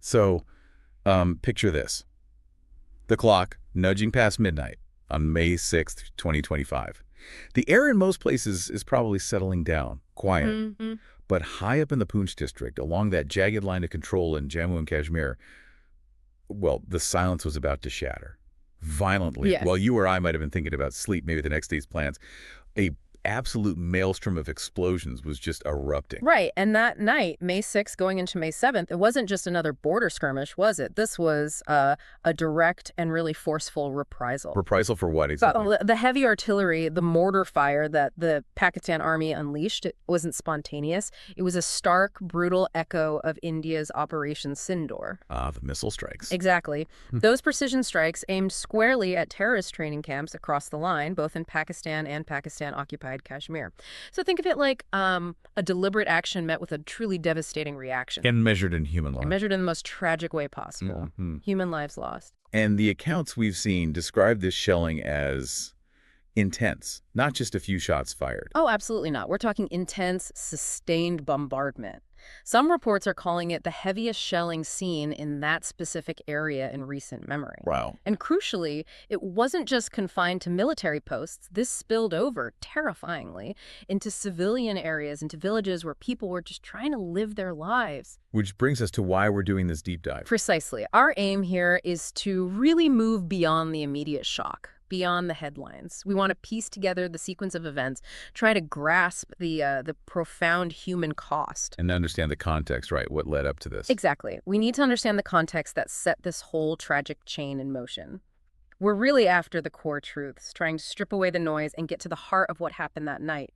So, picture this. The clock nudging past midnight on May 6th, 2025. The air in most places is probably settling down, quiet. Hmm. But high up in the Poonch district, along that jagged line of control in Jammu and Kashmir, well, the silence was about to shatter. Violently. While Yes. you or I might have been thinking about sleep, maybe the next day's plans, a absolute maelstrom of explosions was just erupting. Right. And that night, May 6th going into May 7th, it wasn't just another border skirmish, was it? This was a direct and really forceful reprisal. Reprisal for what exactly? But the heavy artillery, the mortar fire that the Pakistan army unleashed, it wasn't spontaneous. It was a stark, brutal echo of India's Operation Sindoor. Ah, the missile strikes. Exactly. Those precision strikes aimed squarely at terrorist training camps across the line, both in Pakistan and Pakistan-occupied Kashmir. So think of it like a deliberate action met with a truly devastating reaction. And measured in human life. And measured in the most tragic way possible. Human lives lost. And the accounts we've seen describe this shelling as intense, not just a few shots fired. Oh, absolutely not. We're talking intense, sustained bombardment. Some reports are calling it the heaviest shelling seen in that specific area in recent memory. Wow. And crucially, it wasn't just confined to military posts. This spilled over, terrifyingly, into civilian areas, into villages where people were just trying to live their lives. Which brings us to why we're doing this deep dive. Precisely. Our aim here is to really move beyond the immediate shock, beyond the headlines. We want to piece together the sequence of events, try to grasp the profound human cost. And understand the context, right? What led up to this. Exactly. We need to understand the context that set this whole tragic chain in motion. We're really after the core truths, trying to strip away the noise and get to the heart of what happened that night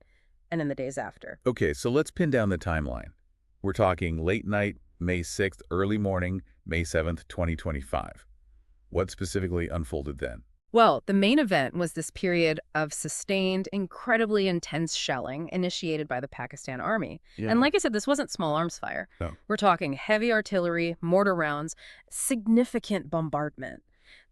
and in the days after. Okay, so let's pin down the timeline. We're talking late night, May 6th, early morning, May 7th, 2025. What specifically unfolded then? Well, the main event was this period of sustained, incredibly intense shelling initiated by the Pakistan army. Yeah. And like I said, this wasn't small arms fire. No. We're talking heavy artillery, mortar rounds, significant bombardment.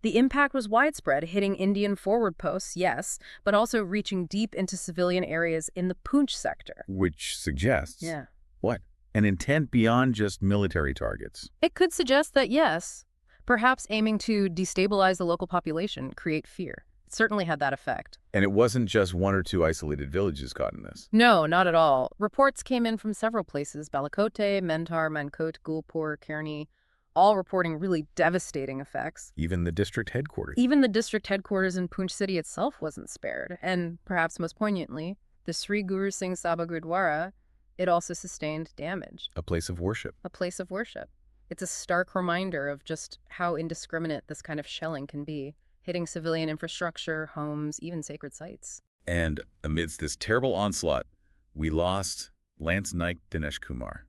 The impact was widespread, hitting Indian forward posts, yes, but also reaching deep into civilian areas in the Poonch sector. Which suggests Yeah. what? An intent beyond just military targets. It could suggest that, yes, perhaps aiming to destabilize the local population, create fear. It certainly had that effect. And it wasn't just one or two isolated villages caught in this. No, not at all. Reports came in from several places, Balakote, Mentar, Mankot, Gulpur, Kearney, all reporting really devastating effects. Even the district headquarters. Even the district headquarters in Poonch city itself wasn't spared. And perhaps most poignantly, the Sri Guru Singh Sabha Gurdwara, it also sustained damage. A place of worship. A place of worship. It's a stark reminder of just how indiscriminate this kind of shelling can be, hitting civilian infrastructure, homes, even sacred sites. And amidst this terrible onslaught, we lost Lance Naik Dinesh Kumar.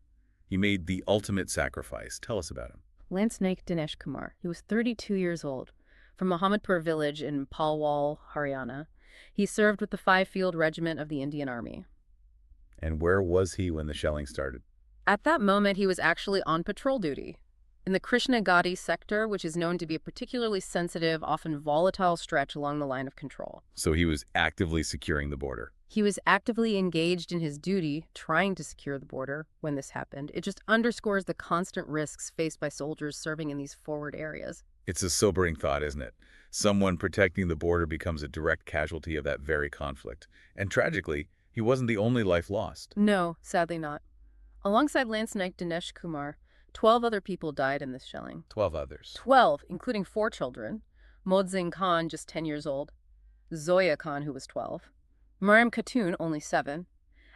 He made the ultimate sacrifice. Tell us about him. Lance Naik Dinesh Kumar. He was 32 years old, from Mohammedpur village in Palwal, Haryana. He served with the 5-Field Regiment of the Indian Army. And where was he when the shelling started? At that moment, he was actually on patrol duty in the Krishna Ghati sector, which is known to be a particularly sensitive, often volatile stretch along the line of control. So he was actively securing the border. He was actively engaged in his duty, trying to secure the border when this happened. It just underscores the constant risks faced by soldiers serving in these forward areas. It's a sobering thought, isn't it? Someone protecting the border becomes a direct casualty of that very conflict. And tragically, he wasn't the only life lost. No, sadly not. Alongside Lance Naik Dinesh Kumar, 12 other people died in this shelling. 12 others. 12, including 4 children. Modzing Khan, just 10 years old. Zoya Khan, who was 12. Mariam Khatun, only 7.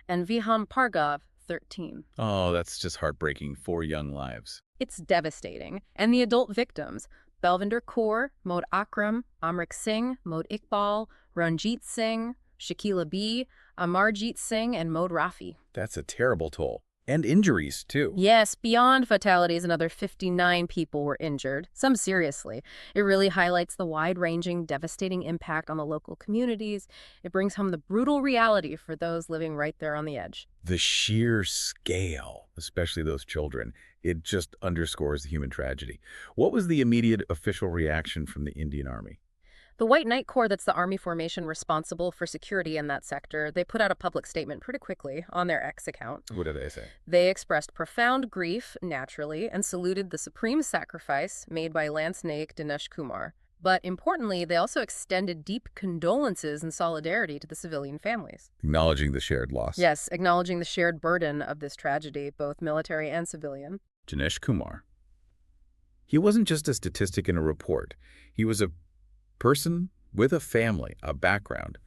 And Vihan Pargav, 13. Oh, that's just heartbreaking. 4 young lives. It's devastating. And the adult victims, Balvinder Kaur, Mod Akram, Amrik Singh, Mod Iqbal, Ranjit Singh, Shakila B., Amarjit Singh, and Mod Rafi. That's a terrible toll. And injuries, too. Yes, beyond fatalities, another 59 people were injured, some seriously. It really highlights the wide-ranging, devastating impact on the local communities. It brings home the brutal reality for those living right there on the edge. The sheer scale, especially those children, it just underscores the human tragedy. What was the immediate official reaction from the Indian Army? The White Knight Corps, that's the army formation responsible for security in that sector, they put out a public statement pretty quickly on their X account. What did they say? They expressed profound grief, naturally, and saluted the supreme sacrifice made by Lance Naik Dinesh Kumar. But importantly, they also extended deep condolences and solidarity to the civilian families. Acknowledging the shared loss. Yes, acknowledging the shared burden of this tragedy, both military and civilian. Dinesh Kumar. He wasn't just a statistic in a report. He was a person with a family, a background.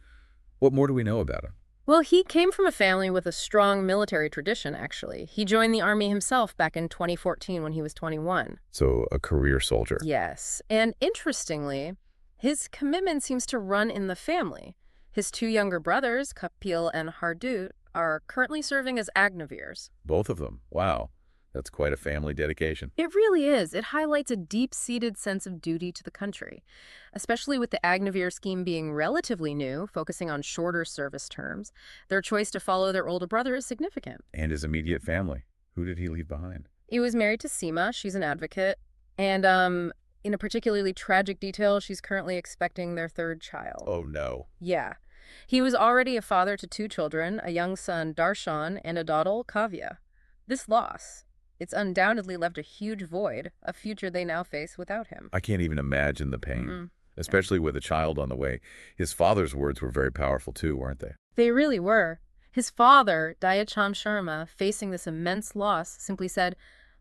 What more do we know about him? Well, he came from a family with a strong military tradition, actually. He joined the Army himself back in 2014 when he was 21. So, a career soldier. Yes, and interestingly, his commitment seems to run in the family. His two younger brothers, Kapil and Hardut, are currently serving as Agnavirs. Both of them. Wow. That's quite a family dedication. It really is. It highlights a deep-seated sense of duty to the country, especially with the Agnavir scheme being relatively new, focusing on shorter service terms. Their choice to follow their older brother is significant. And his immediate family. Who did he leave behind? He was married to Seema. She's an advocate. And in a particularly tragic detail, she's currently expecting their third child. Oh, no. Yeah. He was already a father to two children, a young son, Darshan, and a daughter, Kavya. This loss, it's undoubtedly left a huge void, a future they now face without him. I can't even imagine the pain, especially with a child on the way. His father's words were very powerful too, weren't they? They really were. His father, Dayacham Sharma, facing this immense loss, simply said,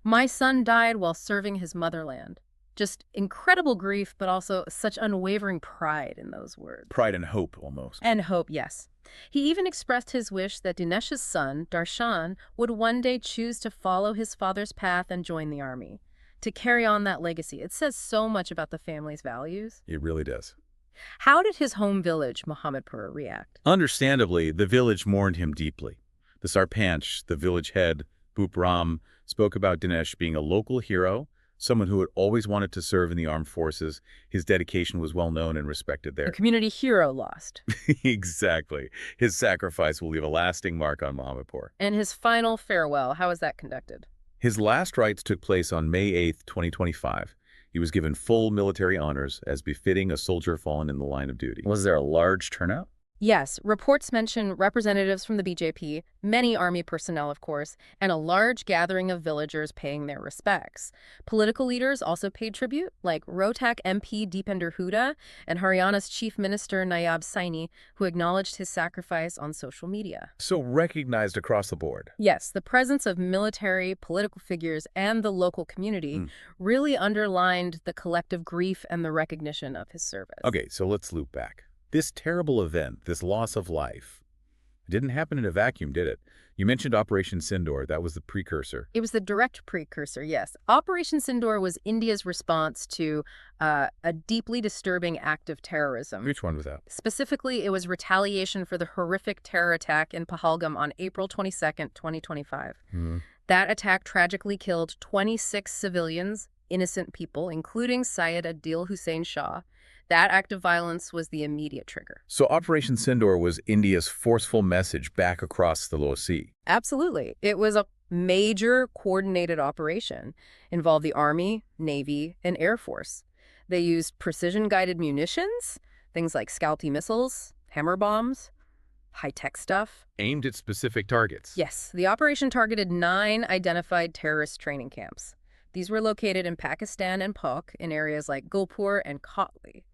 "My son died while serving his motherland." Just incredible grief, but also such unwavering pride in those words. Pride and hope, almost. And hope, yes. He even expressed his wish that Dinesh's son, Darshan, would one day choose to follow his father's path and join the army, to carry on that legacy. It says so much about the family's values. It really does. How did his home village, Mohammadpur, react? Understandably, the village mourned him deeply. The Sarpanch, the village head, Bhup Ram, spoke about Dinesh being a local hero, someone who had always wanted to serve in the armed forces. His dedication was well known and respected there. A community hero lost. Exactly. His sacrifice will leave a lasting mark on Mohammadpur. And his final farewell, how was that conducted? His last rites took place on May 8, 2025. He was given full military honors as befitting a soldier fallen in the line of duty. Was there a large turnout? Yes, reports mention representatives from the BJP, many army personnel, of course, and a large gathering of villagers paying their respects. Political leaders also paid tribute, like Rohtak MP Deepinder Hooda and Haryana's Chief Minister Nayab Saini, who acknowledged his sacrifice on social media. So recognized across the board. Yes, the presence of military, political figures, and the local community really underlined the collective grief and the recognition of his service. Okay, so let's loop back. This terrible event, this loss of life, didn't happen in a vacuum, did it? You mentioned Operation Sindoor. That was the precursor. It was the direct precursor, yes. Operation Sindoor was India's response to a deeply disturbing act of terrorism. Which one was that? Specifically, it was retaliation for the horrific terror attack in Pahalgam on April 22nd, 2025. That attack tragically killed 26 civilians, innocent people, including Syed Adil Hussain Shah. That act of violence was the immediate trigger. So Operation Sindoor was India's forceful message back across the LoC. Absolutely. It was a major coordinated operation, involved the Army, Navy, and Air Force. They used precision-guided munitions, things like Scalpy missiles, hammer bombs, high-tech stuff. Aimed at specific targets. Yes, the operation targeted 9 identified terrorist training camps. These were located in Pakistan and Pak in areas like Gulpur and Kotli.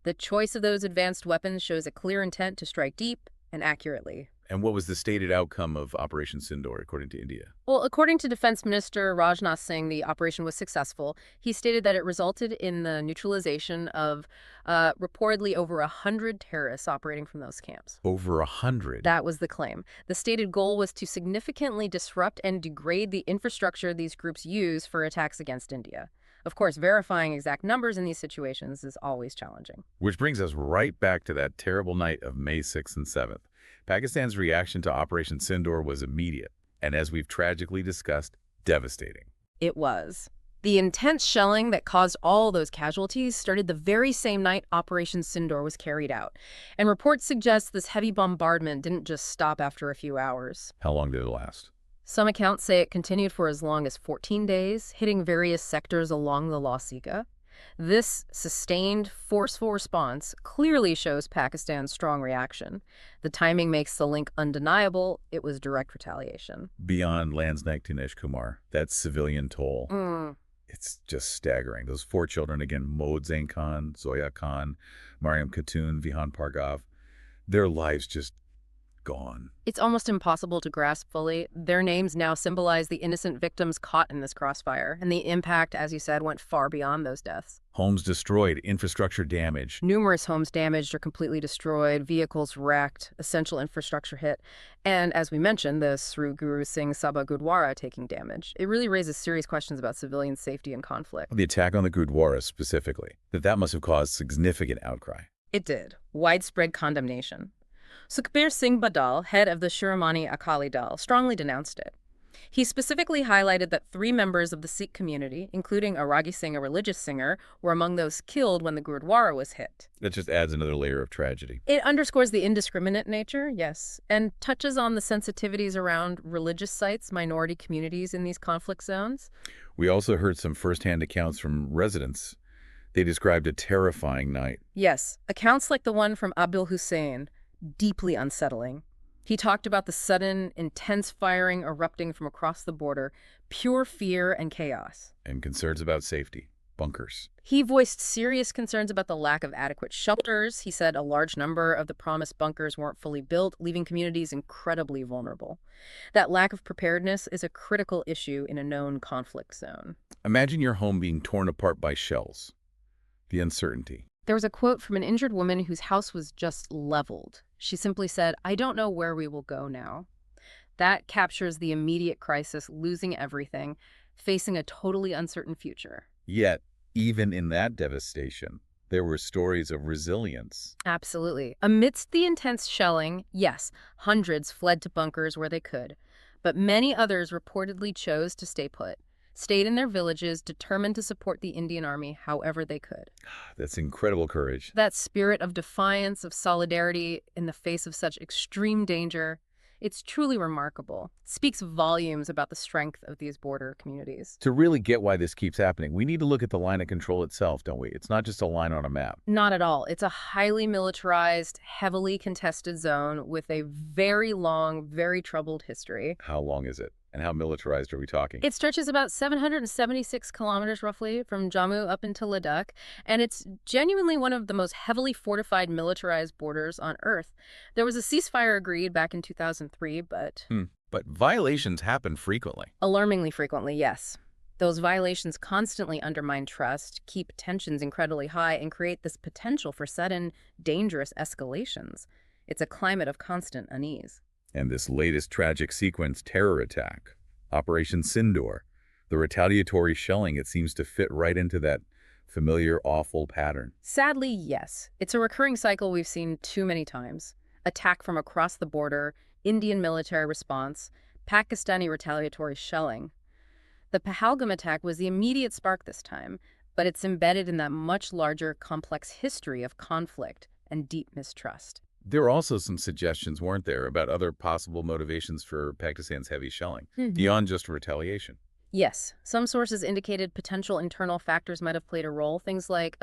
The choice of those advanced weapons shows a clear intent to strike deep and accurately. And what was the stated outcome of Operation Sindoor, according to India? Well, according to Defense Minister Rajnath Singh, the operation was successful. He stated that it resulted in the neutralization of reportedly over 100 terrorists operating from those camps. Over 100? That was the claim. The stated goal was to significantly disrupt and degrade the infrastructure these groups use for attacks against India. Of course, verifying exact numbers in these situations is always challenging. Which brings us right back to that terrible night of May 6th and 7th. Pakistan's reaction to Operation Sindoor was immediate, and as we've tragically discussed, devastating. It was. The intense shelling that caused all those casualties started the very same night Operation Sindoor was carried out. And reports suggest this heavy bombardment didn't just stop after a few hours. How long did it last? Some accounts say it continued for as long as 14 days, hitting various sectors along the LoC. This sustained, forceful response clearly shows Pakistan's strong reaction. The timing makes the link undeniable. It was direct retaliation. Beyond Lance Naik Dinesh Kumar, that civilian toll, Mm. it's just staggering. Those 4 children, again, Mohsen Khan, Zoya Khan, Mariam Khatun, Vihan Pargav, their lives just gone. It's almost impossible to grasp fully. Their names now symbolize the innocent victims caught in this crossfire, and the impact, as you said, went far beyond those deaths. Homes destroyed, infrastructure damaged. Numerous homes damaged or completely destroyed, vehicles wrecked, essential infrastructure hit, and as we mentioned, the Sri Guru Singh Sabha Gurdwara taking damage. It really raises serious questions about civilian safety and conflict. The attack on the Gurdwara specifically, that must have caused significant outcry. It did. Widespread condemnation. Sukhbir Singh Badal, head of the Shiromani Akali Dal, strongly denounced it. He specifically highlighted that 3 members of the Sikh community, including Aragi Singh, a religious singer, were among those killed when the Gurdwara was hit. That just adds another layer of tragedy. It underscores the indiscriminate nature, yes, and touches on the sensitivities around religious sites, minority communities in these conflict zones. We also heard some firsthand accounts from residents. They described a terrifying night. Yes, accounts like the one from Abdul Hussein, deeply unsettling. He talked about the sudden, intense firing erupting from across the border, pure fear and chaos. And concerns about safety, bunkers. He voiced serious concerns about the lack of adequate shelters. He said a large number of the promised bunkers weren't fully built, leaving communities incredibly vulnerable. That lack of preparedness is a critical issue in a known conflict zone. Imagine your home being torn apart by shells. The uncertainty. There was a quote from an injured woman whose house was just leveled. She simply said, "I don't know where we will go now." That captures the immediate crisis, losing everything, facing a totally uncertain future. Yet, even in that devastation, there were stories of resilience. Absolutely. Amidst the intense shelling, yes, hundreds fled to bunkers where they could, but many others reportedly chose to stay put, stayed in their villages, determined to support the Indian Army however they could. That's incredible courage. That spirit of defiance, of solidarity in the face of such extreme danger, it's truly remarkable. It speaks volumes about the strength of these border communities. To really get why this keeps happening, we need to look at the line of control itself, don't we? It's not just a line on a map. Not at all. It's a highly militarized, heavily contested zone with a very long, very troubled history. How long is it? And how militarized are we talking? It stretches about 776 kilometers roughly from Jammu up until Ladakh, and it's genuinely one of the most heavily fortified militarized borders on Earth. There was a ceasefire agreed back in 2003, but... But violations happen frequently. Alarmingly frequently, yes. Those violations constantly undermine trust, keep tensions incredibly high, and create this potential for sudden, dangerous escalations. It's a climate of constant unease. And this latest tragic sequence terror attack, Operation Sindoor, the retaliatory shelling, it seems to fit right into that familiar, awful pattern. Sadly, yes. It's a recurring cycle we've seen too many times. Attack from across the border, Indian military response, Pakistani retaliatory shelling. The Pahalgam attack was the immediate spark this time, but it's embedded in that much larger, complex history of conflict and deep mistrust. There were also some suggestions, weren't there, about other possible motivations for Pakistan's heavy shelling, beyond just retaliation? Yes. Some sources indicated potential internal factors might have played a role. Things like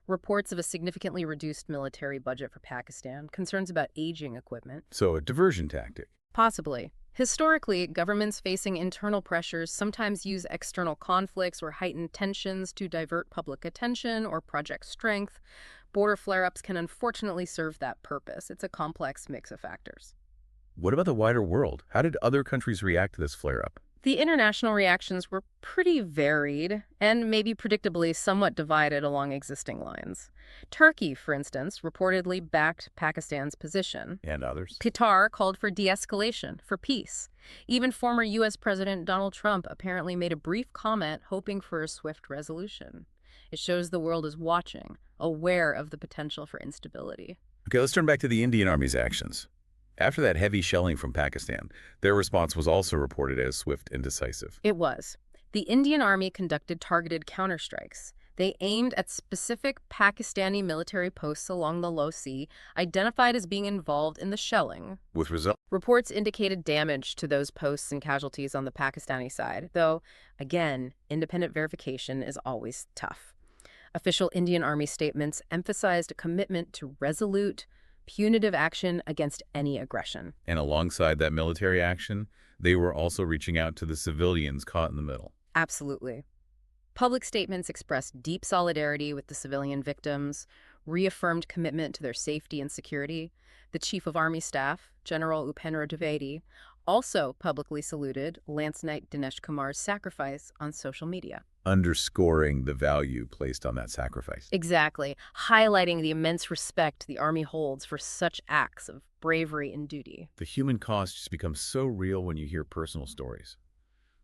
reports of a significantly reduced military budget for Pakistan, concerns about aging equipment. So a diversion tactic. Possibly. Historically, governments facing internal pressures sometimes use external conflicts or heightened tensions to divert public attention or project strength. Border flare-ups can unfortunately serve that purpose. It's a complex mix of factors. What about the wider world? How did other countries react to this flare-up? The international reactions were pretty varied and maybe predictably somewhat divided along existing lines. Turkey, for instance, reportedly backed Pakistan's position. And others? Qatar called for de-escalation, for peace. Even former U.S. President Donald Trump apparently made a brief comment hoping for a swift resolution. It shows the world is watching, aware of the potential for instability. Okay, let's turn back to the Indian Army's actions. After that heavy shelling from Pakistan, their response was also reported as swift and decisive. It was. The Indian Army conducted targeted counterstrikes. They aimed at specific Pakistani military posts along the LoC, identified as being involved in the shelling. With result? Reports indicated damage to those posts and casualties on the Pakistani side, though, again, independent verification is always tough. Official Indian Army statements emphasized a commitment to resolute, punitive action against any aggression. And alongside that military action, they were also reaching out to the civilians caught in the middle. Absolutely. Public statements expressed deep solidarity with the civilian victims, reaffirmed commitment to their safety and security. The Chief of Army Staff, General Upendra Dwivedi, also publicly saluted Lance Naik Dinesh Kumar's sacrifice on social media. Underscoring the value placed on that sacrifice. Exactly, highlighting the immense respect the Army holds for such acts of bravery and duty. The human cost just becomes so real when you hear personal stories.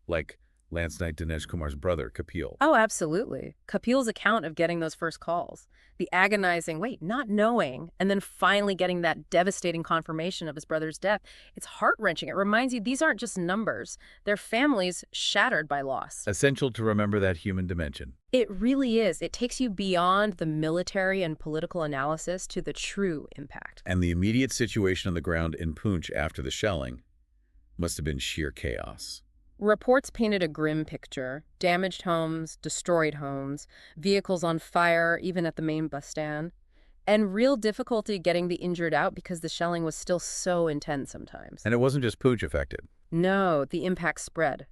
Like Lance Naik Dinesh Kumar's brother, Kapil. Oh, absolutely. Kapil's account of getting those first calls, the agonizing, not knowing, and then finally getting that devastating confirmation of his brother's death, it's heart-wrenching. It reminds you these aren't just numbers. They're families shattered by loss. Essential to remember that human dimension. It really is. It takes you beyond the military and political analysis to the true impact. And the immediate situation on the ground in Poonch after the shelling must have been sheer chaos. Reports painted a grim picture: damaged homes, destroyed homes, vehicles on fire, even at the main bus stand, and real difficulty getting the injured out because the shelling was still so intense sometimes. And it wasn't just Poonch affected. No, the impact spread.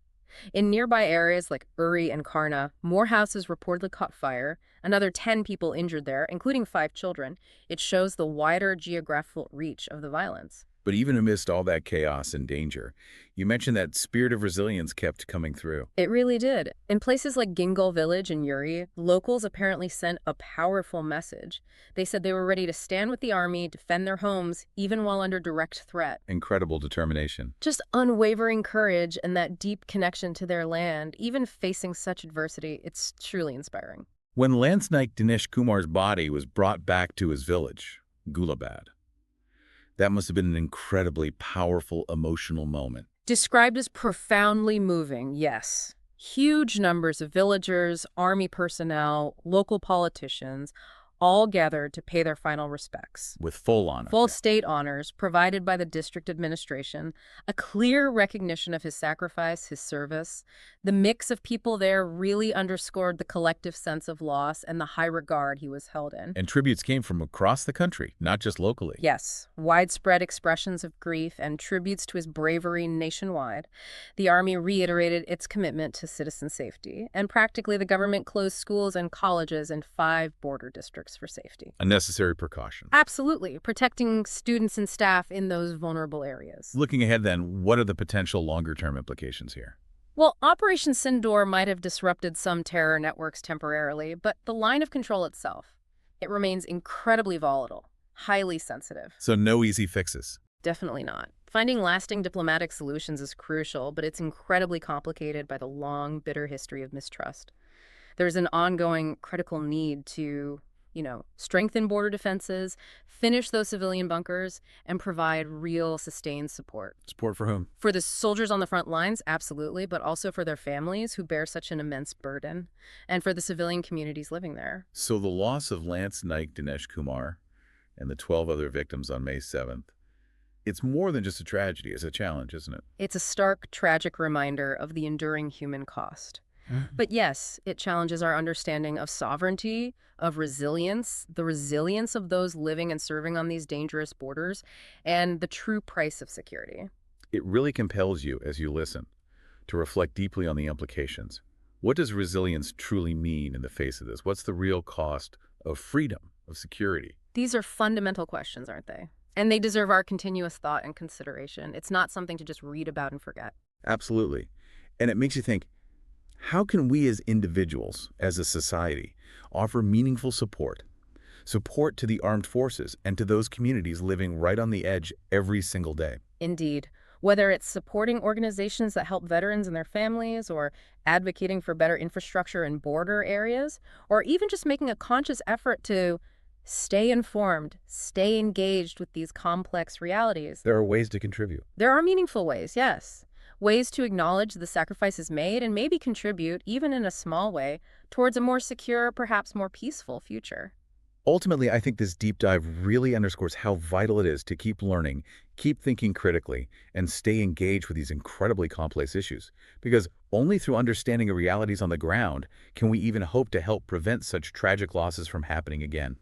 In nearby areas like Uri and Karna, more houses reportedly caught fire, another 10 people injured there, including 5 children. It shows the wider geographical reach of the violence. But even amidst all that chaos and danger, you mentioned that spirit of resilience kept coming through. It really did. In places like Gingal village in Uri, locals apparently sent a powerful message. They said they were ready to stand with the army, defend their homes, even while under direct threat. Incredible determination. Just unwavering courage and that deep connection to their land, even facing such adversity, it's truly inspiring. When Lance Naik Dinesh Kumar's body was brought back to his village, Gulabad, that must have been an incredibly powerful emotional moment. Described as profoundly moving, yes. Huge numbers of villagers, army personnel, local politicians, all gathered to pay their final respects. With full honor. Full state honors provided by the district administration, a clear recognition of his sacrifice, his service. The mix of people there really underscored the collective sense of loss and the high regard he was held in. And tributes came from across the country, not just locally. Yes, widespread expressions of grief and tributes to his bravery nationwide. The Army reiterated its commitment to citizen safety, and practically the government closed schools and colleges in 5 border districts for safety. A necessary precaution. Absolutely, protecting students and staff in those vulnerable areas. Looking ahead then, what are the potential longer-term implications here? Well, Operation Sindoor might have disrupted some terror networks temporarily, but the line of control itself, it remains incredibly volatile, highly sensitive. So no easy fixes. Definitely not. Finding lasting diplomatic solutions is crucial, but it's incredibly complicated by the long, bitter history of mistrust. There's an ongoing critical need to strengthen border defenses, finish those civilian bunkers, and provide real sustained support. Support for whom? For the soldiers on the front lines, absolutely, but also for their families who bear such an immense burden, and for the civilian communities living there. So the loss of Lance Naik Dinesh Kumar and the 12 other victims on May 7th, it's more than just a tragedy, it's a challenge, isn't it? It's a stark, tragic reminder of the enduring human cost. But yes, it challenges our understanding of sovereignty, of resilience, the resilience of those living and serving on these dangerous borders, and the true price of security. It really compels you, as you listen, to reflect deeply on the implications. What does resilience truly mean in the face of this? What's the real cost of freedom, of security? These are fundamental questions, aren't they? And they deserve our continuous thought and consideration. It's not something to just read about and forget. Absolutely. And it makes you think, how can we as individuals, as a society, offer meaningful support to the armed forces and to those communities living right on the edge every single day? Indeed. Whether it's supporting organizations that help veterans and their families, or advocating for better infrastructure in border areas, or even just making a conscious effort to stay informed, stay engaged with these complex realities. There are ways to contribute. There are meaningful ways, yes. Ways to acknowledge the sacrifices made and maybe contribute, even in a small way, towards a more secure, perhaps more peaceful future. Ultimately, I think this deep dive really underscores how vital it is to keep learning, keep thinking critically, and stay engaged with these incredibly complex issues. Because only through understanding the realities on the ground can we even hope to help prevent such tragic losses from happening again.